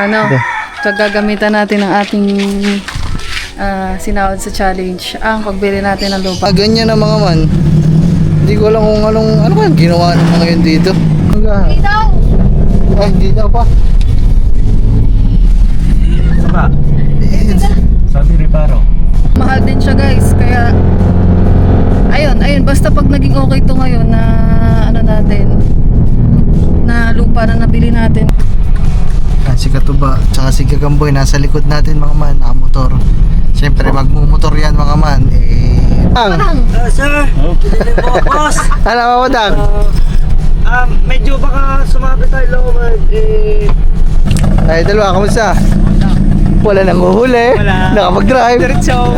Ano, gagamitan natin ang ating sinahod sa challenge. Ang pagbili natin ng lupa. Ganyan na mga man. Hindi ko alam kung ano ba yung ginawa ng mga yun dito. Hindi daw! Ay, hindi daw pa. Saba. Sabi Riparo. Mahal din siya guys, kaya ayun, basta pag naging okay to ngayon na ano natin, na lupa na nabili natin. Si Katuba, tsaka si Gagamboy nasa likod natin mga man, nakamotor. Siyempre magmumotor yan mga man. Sir, pinili po boss. Ano ba Dang? Medyo baka sumabit tayo looban. Ay dalawa, kamusta? Wala nang uhuli. Wala. Nakapag-drive. Diretso.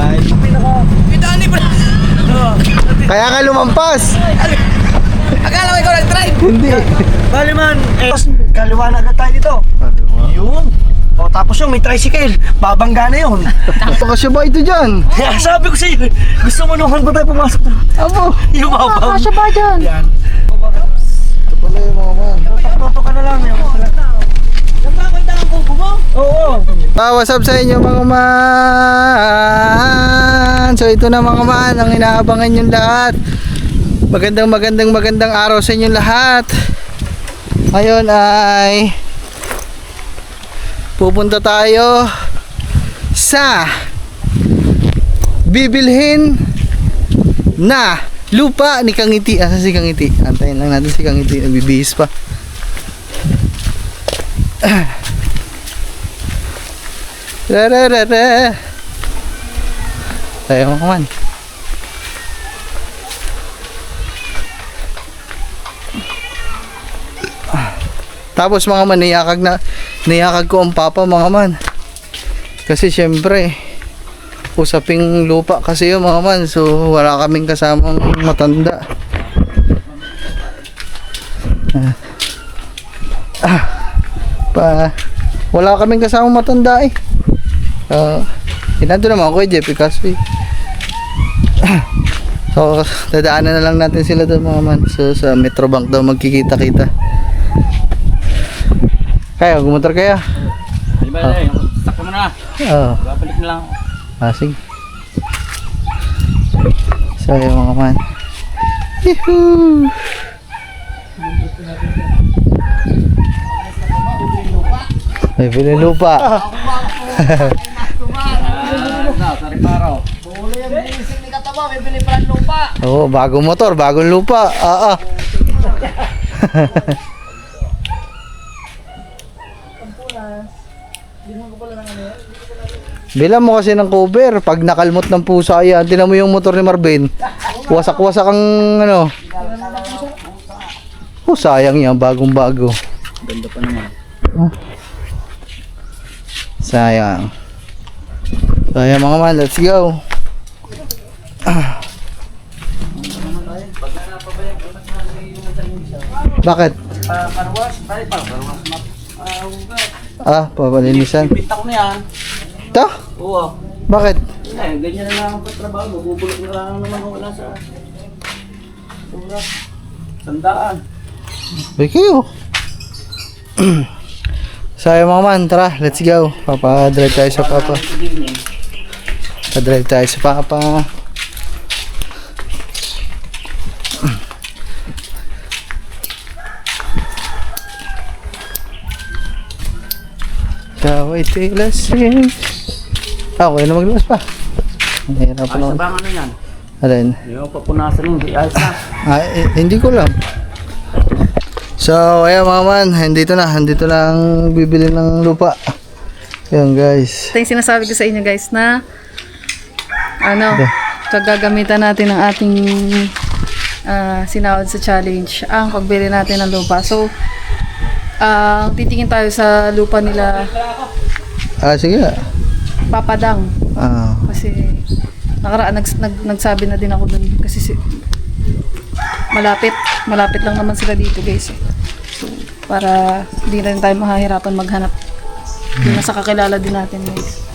Kaya ka lumampas. Akala ko ikaw nag-drive. Hindi. Bali man, kaliwa na agad tayo dito. Yun. O tapos yung may tricycle, babangga na yun. Pakasya ba ito dyan? Kaya sabi ko sa'yo, gusto mo nung ba tayo pumasok na? Abo. Yung babang. Kasya ba dyan? Yan. Ito pala yung mga man. Toto ka na lang. Napakita ang kubo mo? Oo. What's up sa inyo mga man? So ito na mga man, ang inaabangan yung lahat. Magandang araw sa inyo lahat. Ngayon ay pupunta tayo sa bibilhin na lupa ni Kangiti. Asa si Kangiti? Antayin lang natin si Kangiti, nagbibihis pa. Rararara. Tayo mga man. Tapos mga man, niyakag ko ang papa mga man. Kasi syempre, usaping lupa kasi yun mga man. So wala kaming kasamang matanda. Wala kaming kasamang matanda eh. Nandun naman ako kay Jeffy Caspi. So dadaanan na lang natin sila doon mga man. So sa Metrobank daw magkikita-kita. Kaya, gumotor kaya? Di ba sakto mo na? Oo. Babalik na lang. Sige. So yung mga man. Yehoo! May pili lupa. Sa Riparo. Oo, bagong motor, bagong lupa. Bilang mo kasi ng cover, pag nakalmot ng pusa yan, tinan mo yung motor ni Marvin. Wasak-wasak ang ano. Oh, sayang yan, bagong-bago. Ganda pa naman. Sayang. Sayang mga man, let's go. Bakit? Karwas, tayo pa. Karwas map. Papalinisan. Pinta ko na yan. Ito? Oo. Bakit? Ganyan na lang ang patrabaho. Bubulok na lang naman kung wala sa... Sandaan. Uy kayo. Sayang mga man, tara, let's go. Papa-drive tayo sa papa. Pa-drive tayo sa papa. Kaway tilasin. Okay na magluwas pa. Mahirap pa Ay, naman. sabang ano yan? Alin? Yung papunasan yung di ayos na. Hindi ko lang. So, ayan mga man, andito na ang bibili ng lupa. Ayan guys. Ito yung sinasabi ko sa inyo guys na ano, gagamitan natin ang ating sinahod sa challenge. Ang pagbili natin ng lupa. So, titingin tayo sa lupa nila Sige. Papadang. Kasi nakaraan nagsabi na din ako dun kasi malapit lang naman sila dito guys. So para hindi na rin tayo mahahirapan maghanap. Hindi na sa kakilala din natin guys.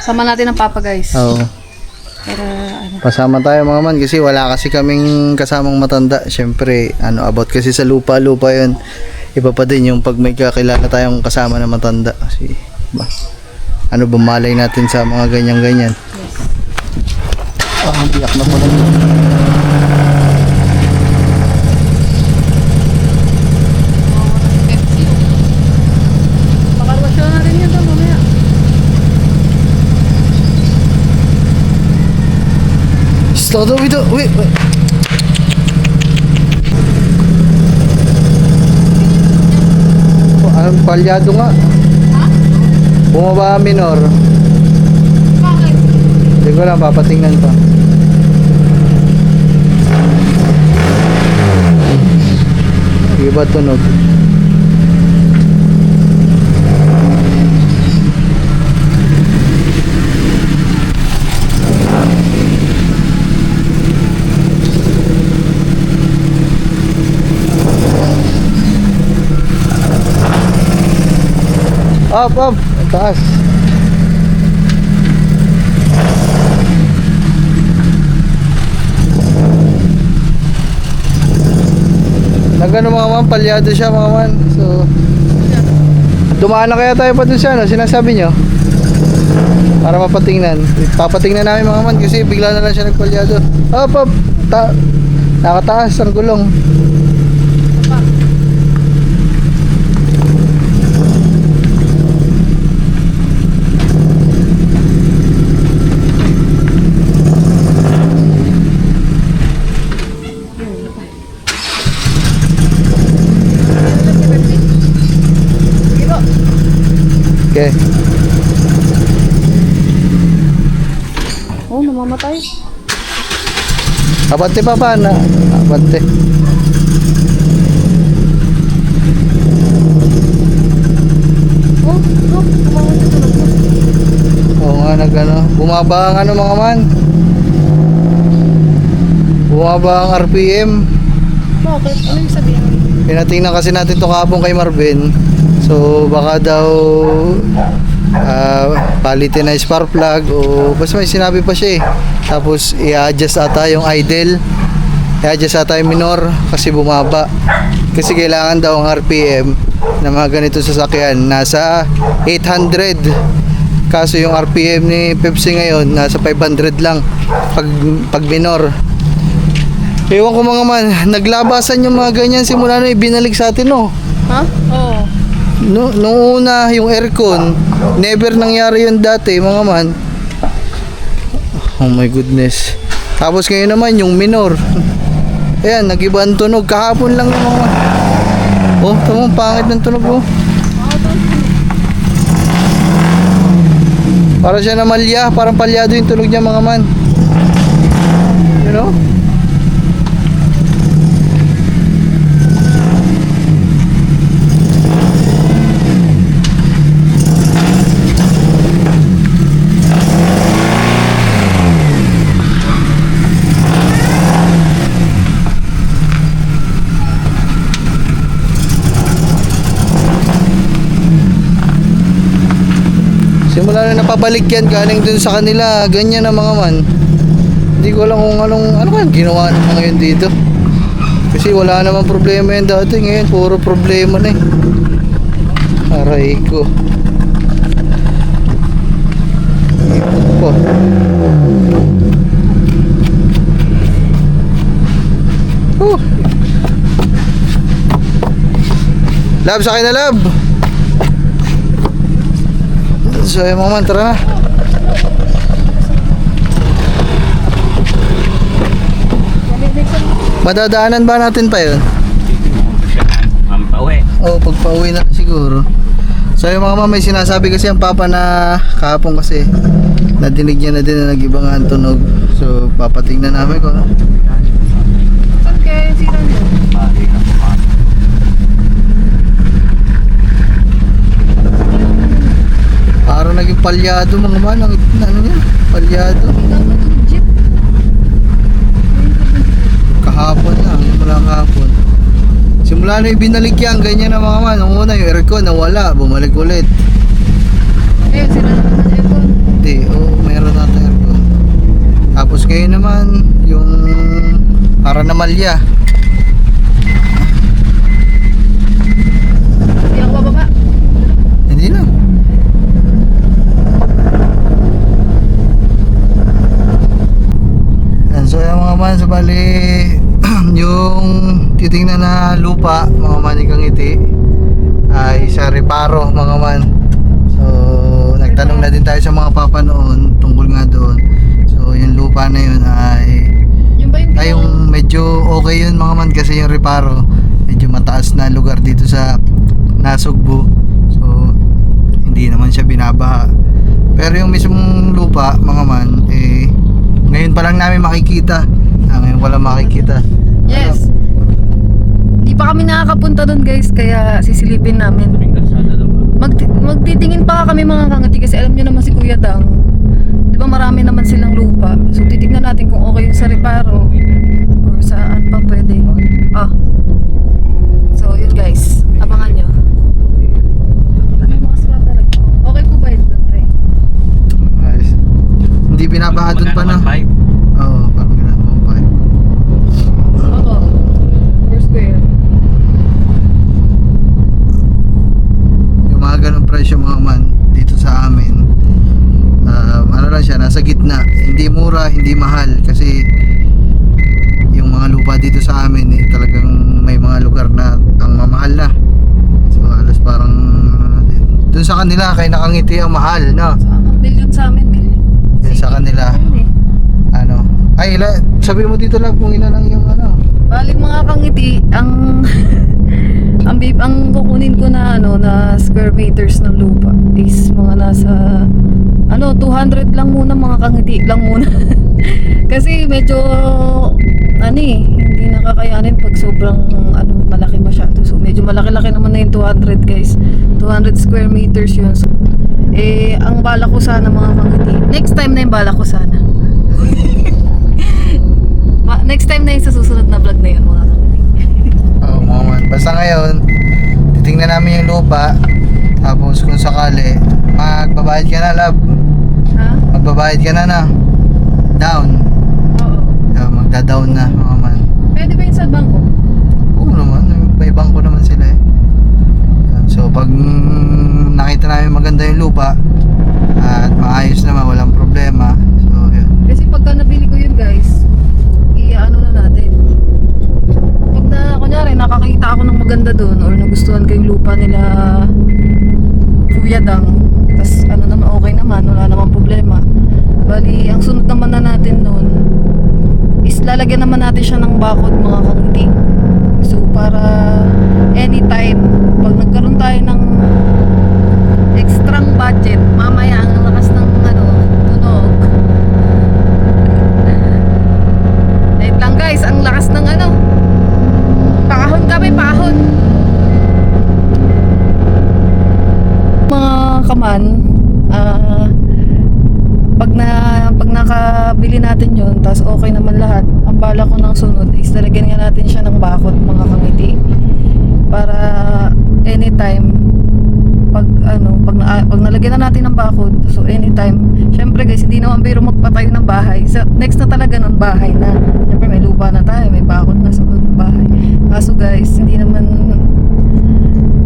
Sama natin ang papa guys. Oo. Para ano. Pasama tayo mga man kasi wala kasi kaming kasamang matanda. Syempre, about kasi sa lupa yun. iba pa din yung pag may kakilala tayong kasama na matanda kasi ba, ano ba malay natin sa mga ganyan-ganyan. Biyak na pala yun. Pakarwasyon na rin yun daw mamaya. Slow down, wait. Anong palyado nga? Bumaba minor. Bakit? Hindi ko lang, papatingnan pa. Sige ba tunog? Up, taas. Nagano mga man, palyado siya mga man. So, dumaan na kaya tayo pa dun siya, no? Sinasabi nyo? Para mapatingnan. Papatingnan namin mga man kasi bigla na lang siya nagpalyado. Up. Nakataas ang gulong. Okay. Oh, namamatay. Abante pa ba na? Abante. Oh, namamatay talaga. Oo nga, nagano. Bumaba ang ano mga man. Bumaba ang RPM. Bakit? Ano yung sabihin? Pinatingnan kasi natin to kahapon kay Marvin. So baka daw palitin na spark plug o basta may sinabi pa siya eh. Tapos i-adjust ata yung idle. I-adjust ata yung minor kasi bumaba. Kasi kailangan daw ang RPM na mga ganito sasakyan nasa 800. Kaso yung RPM ni Pepsi ngayon nasa 500 lang pag minor. Ewan ko mga man, naglabasan yung mga ganyan simula na ibinalik sa atin, no? Ha? Oo. No, nung una, yung aircon, never nangyari yun dati, mga man. Oh my goodness. Tapos ngayon naman, yung minor. Ayan, nag-iba ang tunog. Kahapon lang yung mga... Oh, tamang pangit ng tunog, oh. Para siya na malya, parang palyado yung tunog niya, mga man. You know? Simula na napabalik yan galing dun sa kanila, ganyan na mga man. Hindi ko alam kung ano kan ginawa ng mga yun dito. Kasi wala namang problema yan dati, ngayon puro problema na eh. Aray ko. Ipot po. Lab, sakay na lab. So yung mga man, tara na. Madadaanan ba natin pa yun? Pauwi. Oo, pagpa-uwi na siguro. So yung mga man, may sinasabi kasi ang papa na kahapon kasi nadinig niya na din na nag-ibang ang tunog. So papatingnan namin ko. Saan kaya yung sira nyo? Parang naging palyado mga man. Ang ano niya? Palyado. Jeep. Kahapon lang, mula kahapon. Simula na ibinalik yan, ganyan na mga man. Nung una yung aircon nawala, bumalik ulit. Ayun, sira naman ang aircon. Hindi, meron natin aircon. Tapos ngayon naman, yung para namalya. titingnan na lupa mga manikang ngiti ay sa Reparo mga man. So nagtanong na din tayo sa mga papa noon tungkol nga doon. So yung lupa na yun ay Yung ba yung yung medyo okay yun mga man, kasi yung Reparo medyo mataas na lugar dito sa Nasugbu. So hindi naman siya binabaha. Pero yung mismong lupa mga man eh ngayon pa lang namin makikita. Ngayon pa lang makikita. Yes. Di pa kami nakakapunta doon guys, kaya sisilipin namin. Magtitingin pa kami mga kangati kasi alam nyo naman si Kuya Dang, di ba marami naman silang lupa. So titignan natin kung okay yung sa Reparo or saan pa pwede. So yun guys, abangan nyo. Ano yung mga swata lang? Okay po ba yun doon, Tay? Ayos. Hindi binabaha doon pa na. Oo, parang ganun 1.5. Oo. Per square. Yung mga ganong presyo mga man dito sa amin, ano lang siya, nasa gitna. Hindi mura, hindi mahal, kasi yung mga lupa dito sa amin eh, talagang may mga lugar na ang mamahal na. So halos parang dun sa kanila kay nakangiti ang mahal, no? Billion sa amin, billion. Yan sa kanila. Ano? Ay, sabi mo dito lang kung ilan lang yung ano. Bali mga kangiti, ang ang kukunin ko na na square meters ng lupa is mga nasa 200 lang muna, mga kangiti lang muna. Kasi medyo hindi nakakayanin pag sobrang malaki masyado. So medyo malaki-laki naman na yung 200 guys. 200 square meters yun. So, ang bala ko sana mga kangiti, next time na yung bala ko sana. Next time na yung sa susunod na vlog na yun mga kangiti. Oo, mga man. Basta ngayon, titingnan namin yung lupa. Tapos kung sakali, magbabayad ka na, love. Ha? Magbabayad ka na. Down. Oo. Magda-down na, mga man. Pwede ba yun sa bangko? Oo naman, may bangko naman sila eh. So pag nakita namin maganda yung lupa at maayos naman, walang problema. So yun. Kasi pagka nabili ko yun guys, na natin. Pag kunyari nakakita ako ng maganda doon or nagustuhan ko yung lupa nila Kuya Dang, tas naman okay naman, wala namang problema. Bali, ang sunod naman na natin doon is lalagyan naman natin siya ng bakod mga kangiti. So para anytime pag nagkaroon tayo ng extrang budget, mamaya ang lakas ng tunog. Wait lang guys, ang lakas ng pakahon kami, pakahon. Mga kaman, pag nakabili natin yun, tas okay naman lahat, ang bala ko ng sunod is talagyan nga natin siya ng bakod mga kangiti. Para anytime pag nalagyan na natin ng bakod, so anytime, syempre guys, hindi naman biro magpatayo ng bahay. So, next na talaga ng bahay na. Syempre may lupa na tayo, may bakod na sunod ng bahay. Kaso guys, hindi naman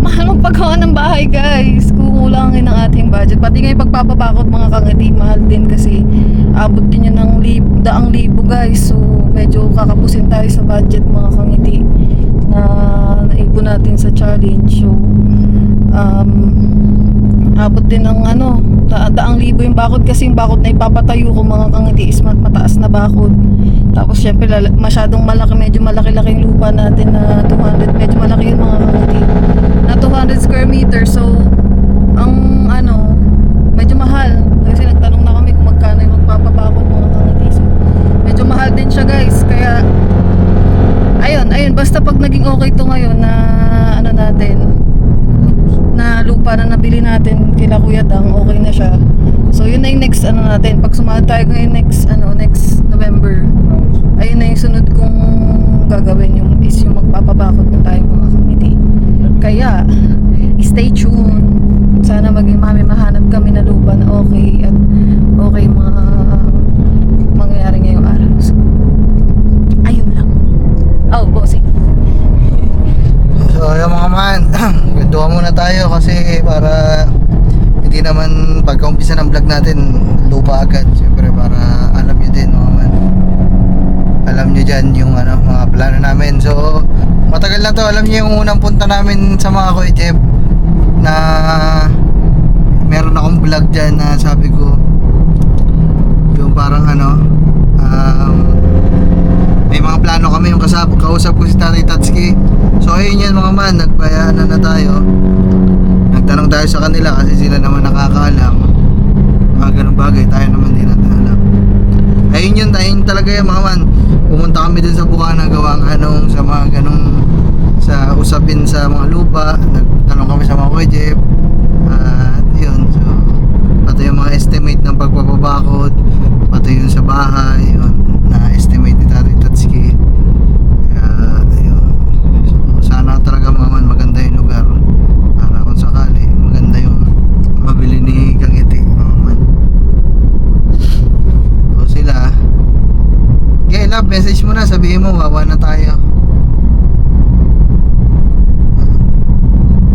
mahal magpagawa ng bahay guys. Kukulangin ang ating budget. Pati nga yung pagpapabakod mga kangiti, mahal din kasi abot din yun ng 100,000 guys. So medyo kakapusin tayo sa budget mga kangiti na naipon natin sa challenge. So abot din ng 100,000 yung bakod, kasi yung bakod na ipapatayo ko mga kangiti is mataas na bakod. Tapos syempre masyadong malaki, medyo malaki-laki yung lupa natin na 200, medyo malaki yung mga kangiti na 200 square meters. So ang medyo mahal kasi nagtanong na kami kung magkano yung magpapabakod mga kangiti. So medyo mahal din siya guys, kaya ayun basta pag naging okay to ngayon na natin na lupa na nabili natin kila Kuya Dang, okay na siya. So yun na yung next natin. Pag sumahod tayo ngayon next November, ayun na yung sunod kong gagawin, yung magpapabakod na tayo mga kangiti. Kaya stay tuned. Sana mahanap kami na lupa na okay at okay mga mangyayari ngayong araw. So, ayun lang. Bossing. So yung mga man, kwentuhan muna tayo kasi para hindi naman pagka-umpisa ng vlog natin lupa agad. Siyempre para alam nyo din mga man, alam nyo dyan yung mga plano namin. So matagal na to. Alam niyo yung unang punta namin sa mga Kuya Jeff na meron akong vlog dyan na sabi ko yung parang may mga plano kami yung kausap ko si Tatay Tatsuki. So ayun yan mga man, nagbayaan na tayo. Nagtanong tayo sa kanila kasi sila naman nakakaalam mga ganung bagay, tayo naman din natin alam. Ayun talaga yan mga man. Pumunta kami dun sa Bukana, gawa ng sa mga ganung sa usapin sa mga lupa. Nagtanong kami sa mga Kuya Jeff. At yun, so pati yung mga estimate ng pagpapabakod, pati yun sa bahay, yun, na-estimate ni Tatay Tatsuki. Kaya ayun, so sana talaga mga man maganda yung lugar para kung sakali maganda yung mabili ni Kagiti mga man. So sila, okay love, message mo na, sabihin mo wawa na tayo.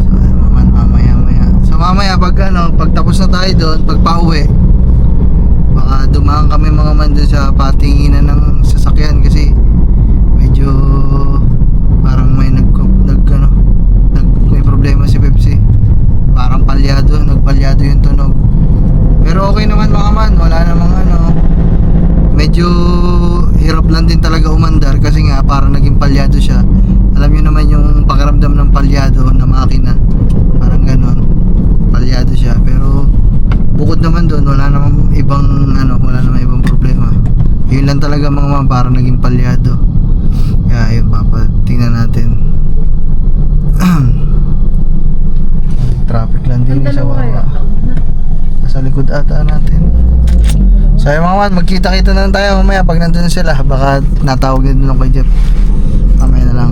So ayun, mamaya mamaya pag tapos na tayo doon, pag pauwi baka dumaan kami mga man doon sa patinginan ng sasakyan kasi medyo parang may may problema si Pepsi, parang nagpalyado yung tunog, pero okay naman mga man, wala namang medyo hirap lang din talaga umandar kasi nga parang naging palyado siya. Alam niyo naman yung pakiramdam ng palyado na makina, parang ganon, palyado siya. Pero bukod naman doon, wala namang ibang problema. Yun lang talaga mga man, parang naging palyado. Kaya yun, tingnan natin. Traffic lang din sa Wawa. Sa likod ata natin. So yung mga man, magkita-kita na lang tayo mamaya pag nandun na sila. Baka natawag din lang kay Jeff. Mamaya na lang.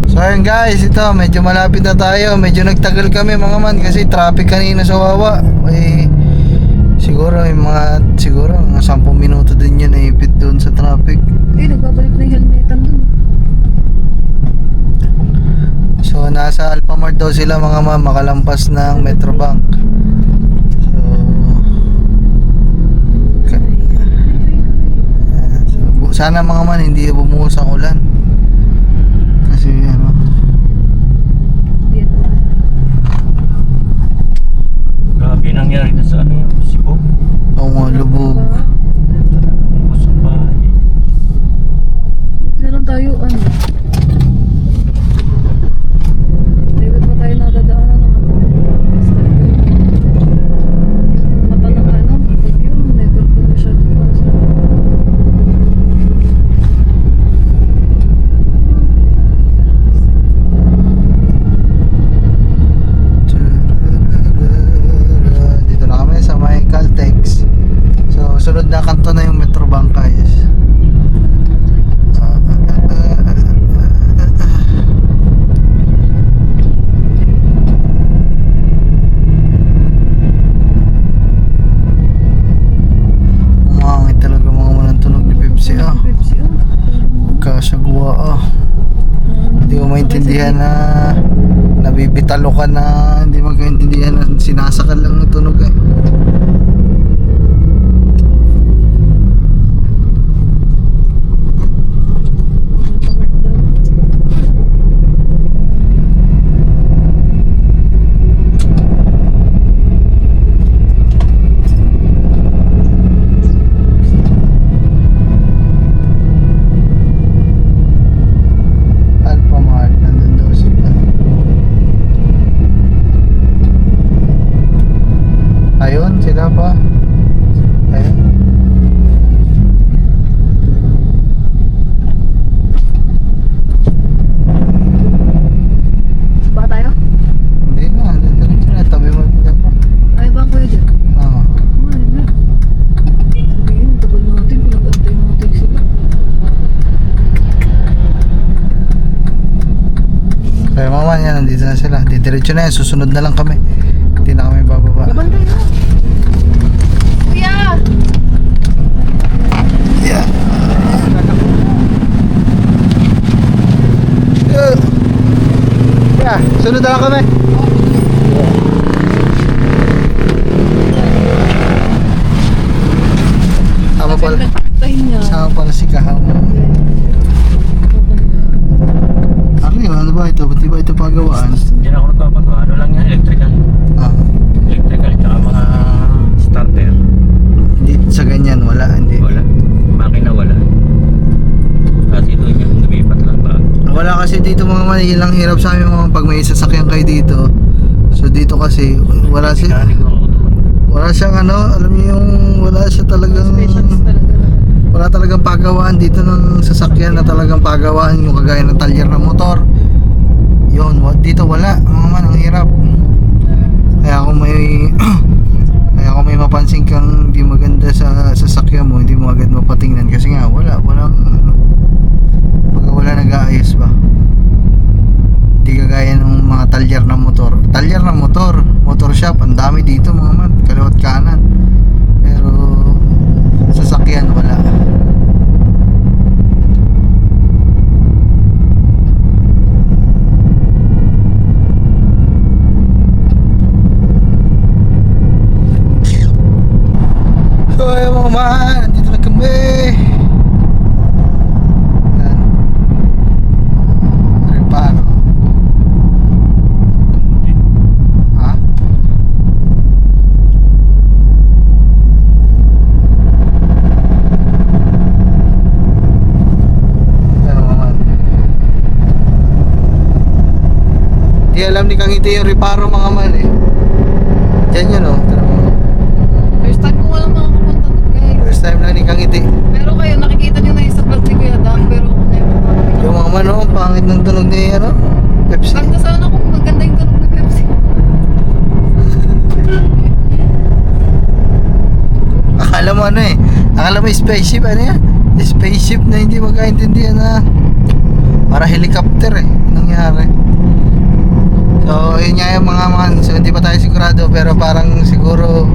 So ayun guys, ito medyo malapit na tayo. Medyo nagtagal kami mga man kasi traffic kanina sa Wawa. Siguro mga 10 minuto din yun na ipit doon sa traffic. Nagbabalik na yung helmetan dun. So nasa Alphamart daw sila mga man, makalampas ng Metrobank. So sana mga man hindi bumuhos ang ulan. Kasi Grabe nangyari na sa yung Cebu. Oo nga, lubog. Ubus ang bahay. Meron tayo Dapat pa tayo nadadaanan mata ng bagyo, never po masyado para sa Dito na kami sa may Caltex. So sunod na kanto na yung Metrobank guys. Umangit talaga mga walang tunog ni Pepsi Pepsi. Kasagwa Hindi ko maintindihan na nabibitalo ka na hindi magkaintindihan na sinasakal lang ng tunog Alphamart, nandun daw sila. Ayun, sila pa. Ayun. Ba tayo? Hindi na, diretso na. Tabi mo dyan pa. Ay ba kuya dyan? Oo. Ay na. Sabihin, tagal natin, pinag-antay natin sila. Kaya mama yan, nandito na sila. Diretso na yan, susunod na lang kami. Hindi na kami bababa. Laban tayo. Kuya! Yeah. Yeah, sunod na lang kami. Sama pala. Tahin niya. Sama pala si Kahang. Ano yun? Ano man, yun lang hirap sa amin mga pag may sasakyan kayo dito. So dito kasi wala siyang ano, alam niyo yung wala siya talagang Specialist talaga. wala talagang pagawaan dito ng sasakyan na talagang pagawaan yung kagaya ng talyer ng motor. Yun, dito wala. Mga man, ang hirap. Kaya kung may mapansin kang hindi maganda sa sasakyan mo, hindi mo agad mapatingnan kasi nga walang pag wala nag-aayos ba. Hindi kagaya ng mga talyer ng motor. Talyer ng motor shop, ang dami dito mga man, kaliwat kanan. Pero sasakyan wala. So ayun mga man, dito na kami. Yan. Reparo. Ha? Yan mga man. Di alam ni Kang Ite yung reparo mga man eh. Yan yun oh. Tara mo. First time ko walang makapunta doon, guys. First time lang ni Kang Ite. Pero kayo, nakikita nyo na yung sa vlog ni Kuya Dang, pero ako never nakakita. Yung mga man oh, pangit ng tunog ni ano, Pepsi. Ganda sana kung maganda yung tunog ni Pepsi. Akala mo ano eh, akala mo spaceship ano yan? Spaceship na hindi magkaintindihan na para helicopter eh, nangyari. So yun nga yung mga man, so hindi pa tayo sigurado pero parang siguro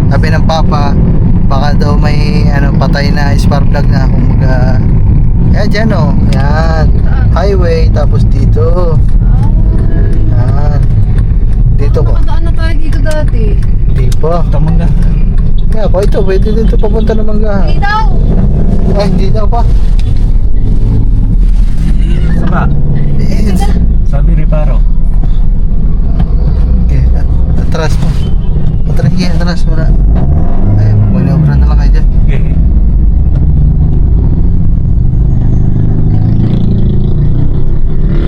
sabi ng Papa baka daw may ano patay na spark plug na kumbaga. Kaya dyan oh, yan, highway tapos dito. Yan. Dito ko. Nakadaan na tayo dito dati. Hindi pa. Tamang na. Kaya pa ito, pwede dito papunta ng Manggahan. Hindi daw! Ay, hindi daw pa. Saba. Yes. Sabi reparo. Okay, atras mo. Atras mo na. Ay, manobra na lang kayo dyan. Okay.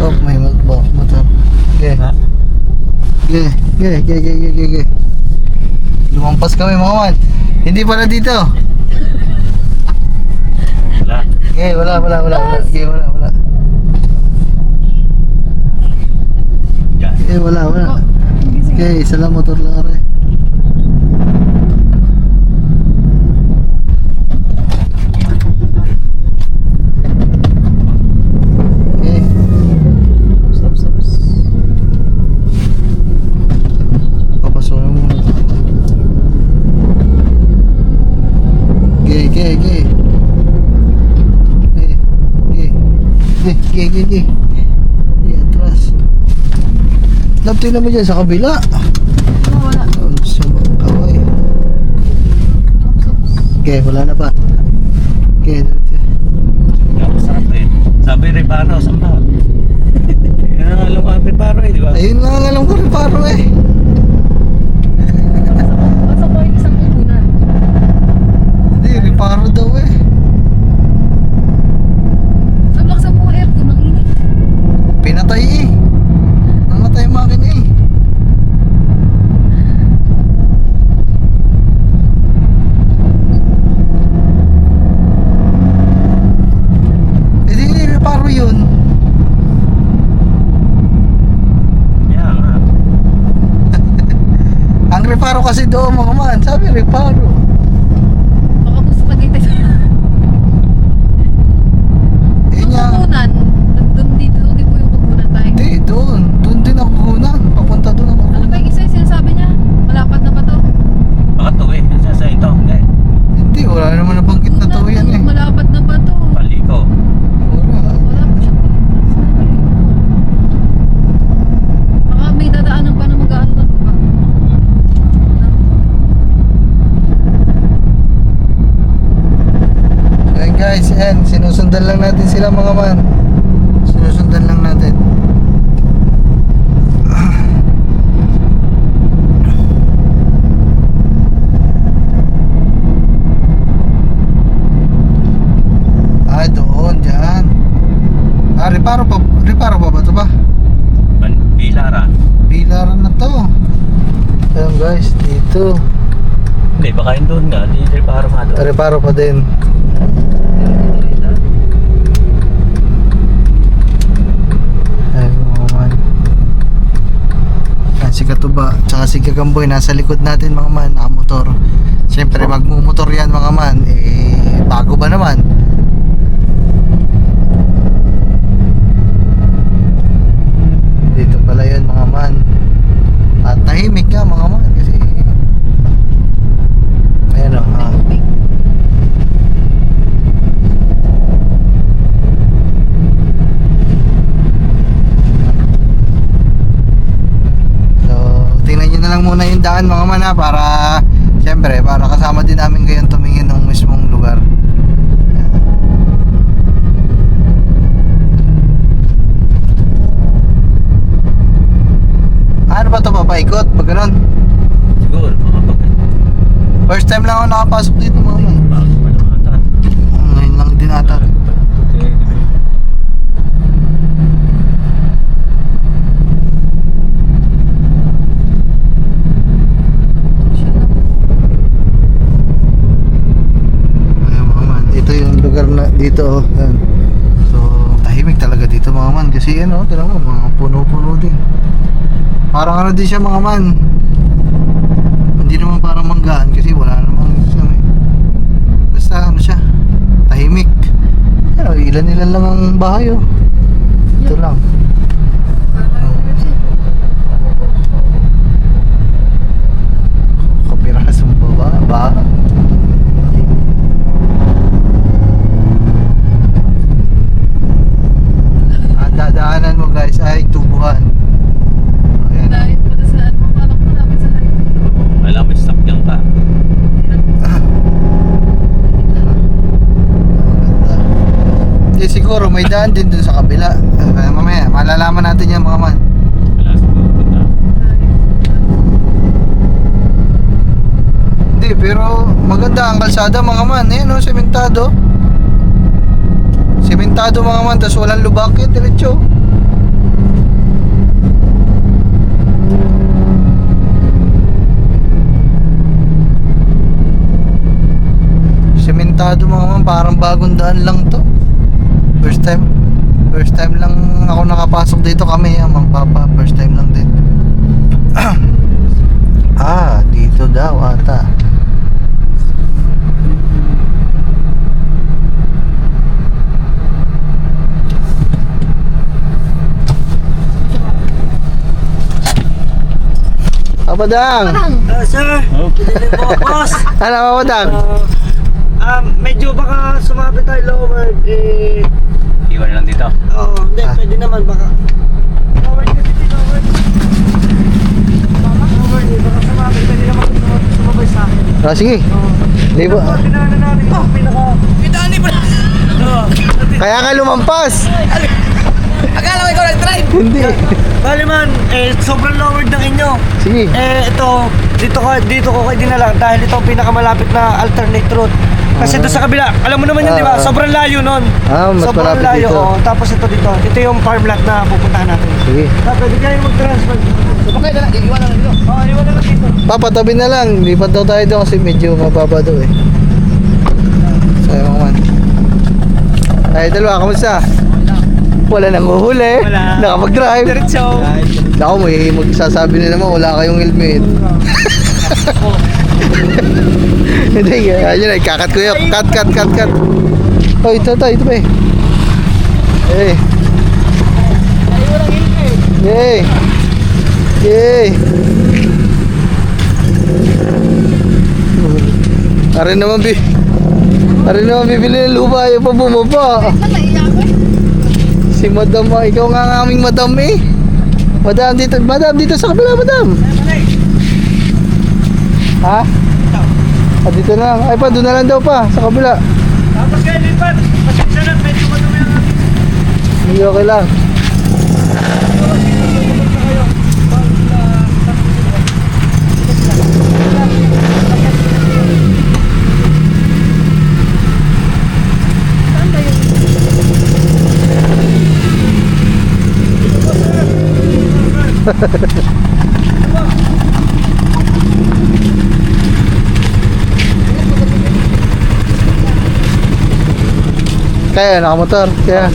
Oh, may motor. Okay. Ha? Okay. Lumampas kami mga man. Hindi pala dito. Wala. Okay, wala. Okay, wala. Yan. Okay, wala. Okay, isa lang motor lang rin. Okay. Stop. Papasukin mo muna. Okay. Okay, atras. Lab, tingnan mo dyan sa kabila. Wala. Sa kaway. Okay, wala na pa. Okay, Yan, sarap eh. Sabi reparo, saan ba? Yan ang alam ko ang reparo eh, di ba? ayun nga ang alam ko rin paro eh. Pasok ko yung isang pupunan. Hindi, reparo daw eh. Sablak sa mga aircon, ang init. Pinatay eh. Namatay ang makina eh. Hindi, reparo yun. Kaya nga. Ang reparo kasi doon mga man. Sabi reparo. Baka gusto Tagaytay sa Yun nga. pupunan. Doon dito, di po yung pupunan tayo. Hindi, doon. Doon din ako kunan. Papunta doon ako Ano kunan. ba yung isa yung sinasabi niya? Malapad na ba to? Baka to eh. Sa ito. Hindi. Hindi, wala naman nabanggit na to yan eh. Malapad na ba to? Paliko. Wala. Wala pa siya. Baka may dadaanan pa na mag-ano na ba? Ayan guys, ayan. Sinusundan lang natin sila mga man. Sinusundan lang natin. Ah, doon, dyan. Ah, reparo pa ba ito ba? guys, dito. Hindi, baka yun doon nga. Di reparo nga doon. Reparo pa din. Ay, mga man. Yan, si Katuba, tsaka si Gagamboy nasa likod natin mga man, nakamotor. Siyempre, magmumotor yan mga man. Eh, bago ba naman? Dito pala yun mga man. At tahimik nga mga man kasi ayan o. So, tingnan nyo na lang muna yung daan mga man ha, para siyempre, para kasama din namin kayong tumingin ng mismong lugar. Ano ba ito, papaikot? Pag ganun? Siguro, makapag... First time lang ako nakapasok dito mga man. Bago pa naman ata. Ngayon lang din ata. Ayan mga man, ito yung lugar na dito. Ayan. So, tahimik talaga dito mga man. Kasi ano, tignan mo, mga puno-puno din. Parang ano din siya mga man. Hindi naman parang manggaan kasi wala namang ano, basta ano siya, tahimik. Ano, ilan-ilan lang ang bahay oh. Ito lang. Kapirasong ba? Ang dadaanan mo guys ay tubuhan. Ayan. Dahil pala sa ano, parang malapit sa highway. Alam, may stock yan pa. Hindi siguro may daan din dun sa kabila. Mamaya malalaman natin yan mga man. Wala siguro na. Hindi pero maganda ang kalsada mga man. Ayan o, sementado. Sementado mga man, tas walang lubak yun, diretso. Sementado mga man, parang bagong daan lang to. First time lang ako nakapasok dito kami, Mang Papa, first time lang din. Ah, dito daw ata. Papadang! Sir, pinili po, boss. Ano Papadang? Medyo baka sumabit tayo lower. Iwan lang dito. Oo, hindi, pwede naman baka. Lower kasi dito, lower. Lower, baka sumabit. Pwede naman sumabay sa akin. Ah, sige. Di ba? Tinaanan namin yung pinaka... Itali pa! Kaya ka lumampas! Akala ko ikaw nag-drive! Hindi. Bali man, sobrang lowered ng inyo. Sige. Dito ko kayo dinala dahil ito ang pinakamalapit na alternate route. Kasi doon sa kabila, alam mo naman yun, di ba? Sobrang layo nun. Ah, mas Sobrang malapit layo, dito. oh. Tapos ito dito. Ito yung farmland na pupuntahan natin. Sige. Pwede kayo mag-transfer. Okay na lang, iwan lang dito. Oo, iwan na lang dito. Papatabi na lang. Lipat daw tayo doon kasi medyo mababa daw eh. Sayang man. Ay, dalawa, kamusta? Wala nang uhuli. Wala. Nakapag-drive. Diretso. Ako, may magsasabi na naman wala kayong helmet. Hindi, ayun ay kakat ko yun. Cut. Oh, ito pa eh. Eh. Yay. Yay. Arin naman bibili ng lupa, ayaw pa bumaba. Si Madam, ikaw nga ang aming Madam eh. Madam dito sa kabila, Madam. Ha? Ah, dito na lang. Ay pa, doon na lang daw pa, sa kabila. Tapos kayo lipat. Pasensya na, medyo madumi ang ating. Hindi, okay lang. Kaya, nakamotor. Kaya.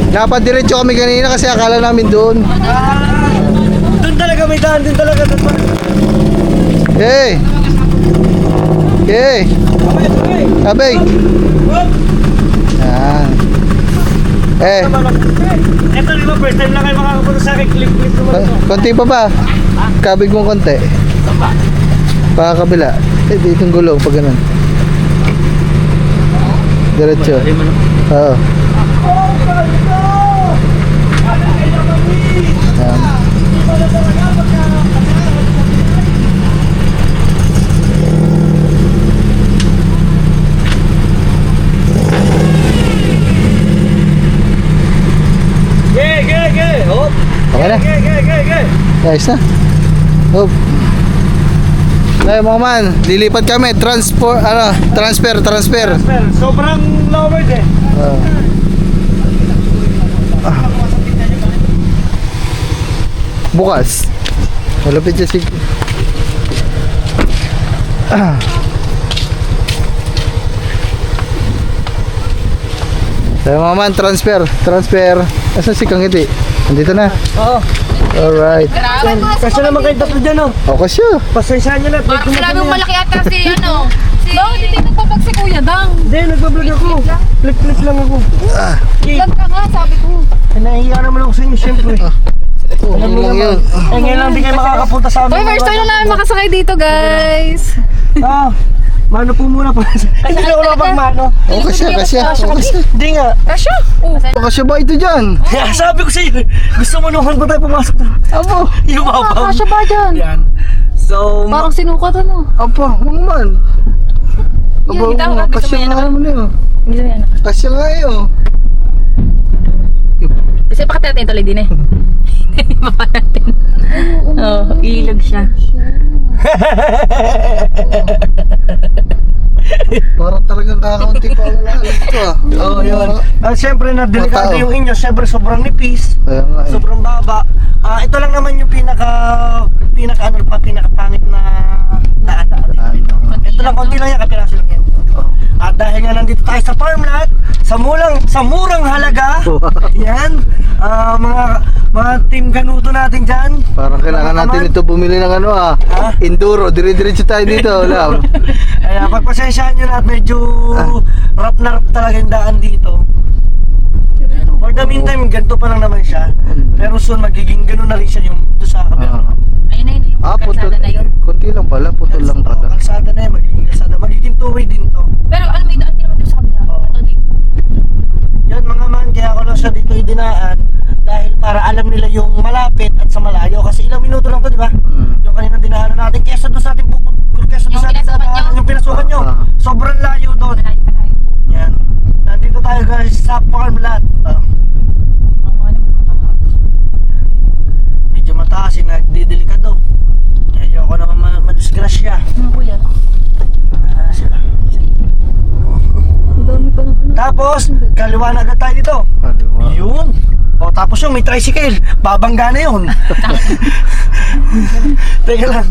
Napadiretso kami kanina kasi akala namin doon. Doon talaga may daan, doon talaga. Hey! Hey! Abay! Yan. Eh, Ito di ba, first time lang kayo makakapunta sa akin, click naman ito. konti pa ba? Kabig mo konti. Pa kabila. Eh, dito yung gulong pag ganun. Diretso. Oo. Yan. Hop! Okay na? Ayos na. Hop. Ay, mga man, lilipat kami. Transfer. Sobrang lowered eh. Bukas. Malapit siya si... Tayo mga man, transfer. Asan si Kangiti? Nandito na. Oo. Alright. Kasi naman kayo tatlo dyan oh. O kasi Pasensyahan nyo na. Parang sinabi mo malaki ata si ano. Bakit hindi nagpapag si Kuya Dang? Hindi, nagbablog ako. Flip lang ako. Vlog ka nga, sabi ko. Eh, nahihiya naman ako sa inyo, syempre. Alam mo lang yun. Eh, ngayon lang di kayo makakapunta sa amin. Uy, first time na namin makasakay dito, guys. Ah, mano po muna pa. Ay, hindi ako nakapagmano. O kasi. Hindi nga. Kasya. Oh. O kasi ba ito dyan? Kaya sabi ko sa iyo, gusto mo nung ba tayo pumasok doon? Apo. Yung mabang. Kasya ba dyan? Yan. So, Parang sinukat ano. Apo, mga man. Aba, kita ko, gusto kasya mo yan, nga naman yun. Gusto mo yan. Kasya nga yun. Kasi bakit natin tuloy din eh. Hindi pa natin. Oo, ilog siya. Parang talagang kakaunti pa wala ito ah. oh, yun. Siyempre na delikado Matao. yung inyo, siyempre sobrang nipis. Kaya nga eh. Sobrang baba. Ito lang naman yung pinakapangit na daan. Ito lang, konti lang yan, kapiraso lang yan. At dahil nga nandito tayo sa farm lot, sa murang halaga, yan, mga team ganuto natin dyan. Parang kailangan natin ito bumili ng ano ah. Ha? Enduro, dire-diretso tayo dito, love. Kaya pagpasensyahan nyo na at medyo rough na rough talaga yung daan dito. For the meantime, ganito pa lang naman siya. Pero soon, magiging gano'n na rin siya yung doon sa kabila. Ayun na yun, yung Putol. kalsada na yun. Konti lang pala, putol lang pala. Kalsada na yan, magiging kalsada. Magiging two-way din to. Pero alam mo, may daan din naman doon sa kabila. Oo. Ito din. Yan mga man, kaya ako lang siya dito idinaan dahil para alam nila yung malapit at sa malayo. Kasi ilang minuto lang to, di ba? Yung kanina dinahanan natin, kesa doon sa ating kesa doon Yung sa ating pinasukan dadaanan, nyo? yung pinasukan nyo. Ah. Sobrang layo doon. Malayo pa tayo. Yan. Nandito tayo guys sa farm lot. Ang mga naman mataas. Medyo mataas, nagdidelikado. Kaya ayoko naman madisgrasya. Ano kuya? Sila. Ang dami pa ng ano. Tapos, kaliwa na agad tayo dito. Yun. O tapos yung may tricycle, babangga na yun. Teka lang.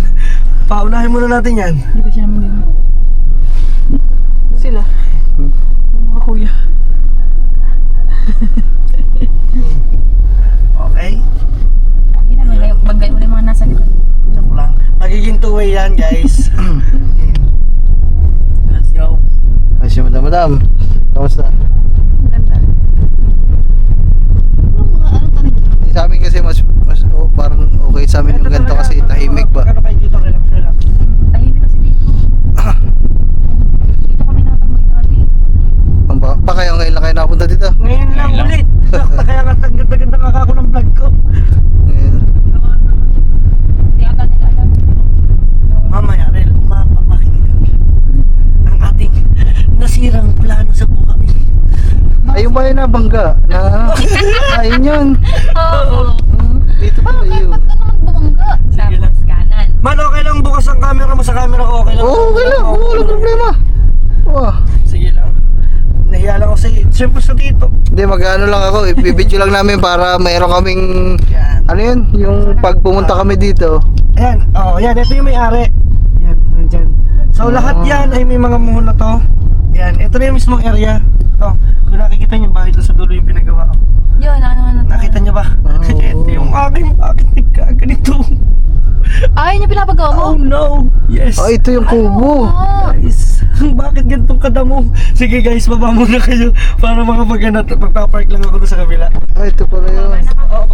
Paunahin muna natin yan. Hindi ba siya naman yun? Sila. Mga kuya. Okay. Yun naman, bagay mo na yung mga nasa likod. Joke lang. Magiging two-way yan guys. Let's go. Ay siya, madam. Kamusta? Ang ganda. Sa amin kasi mas parang okay sa amin yung ganito kasi tahimik ba. Magkano kayo dito? Relax. Tahimik kasi dito. Dito kami nakapag-boy dati. Pa kayo ngayon lang kayo nakapunta dito? Ngayon lang ulit. Sakta kaya nga ganda-ganda nga ako ng vlog ko. Ngayon. Hindi ata nila alam. Mamaya, Rel, makinig ang ating nasirang plano sa buhay. Ayun ba yun na bangga? Na, ayun yun. Oo. Dito pa yun. Bumangga. Tapos kanan. Man, okay lang bukas ang camera mo sa camera ko. Okay lang. Oo, okay lang. Oo, walang problema. Wah. Sige lang. Nahiya lang ako sa iyo. Siyempre sa dito. Hindi, mag-ano lang ako. Ibibidyo lang namin para mayroon kaming... Yan. Ano yun? Yung pag pumunta kami dito. Ayan. Oh, yan. Ito yung may-ari. Yan. Nandyan. So lahat yan ay may mga muhon na to. Yan, ito na yung mismong area. Ito, kung nakikita niyo bahay doon sa dulo yung pinagawa ko. Yun, ano. Nakita niyo ba? Ito yung aking bakit nagkaganito. Ay, yung pinapagawa mo? Oh no! Yes! Ah, ito yung kubo. Guys, bakit ganitong kadamo? Sige guys, baba muna kayo para makapaghanap. Pagpapark lang ako doon sa kabila. Ah, ito pala yun. Oo,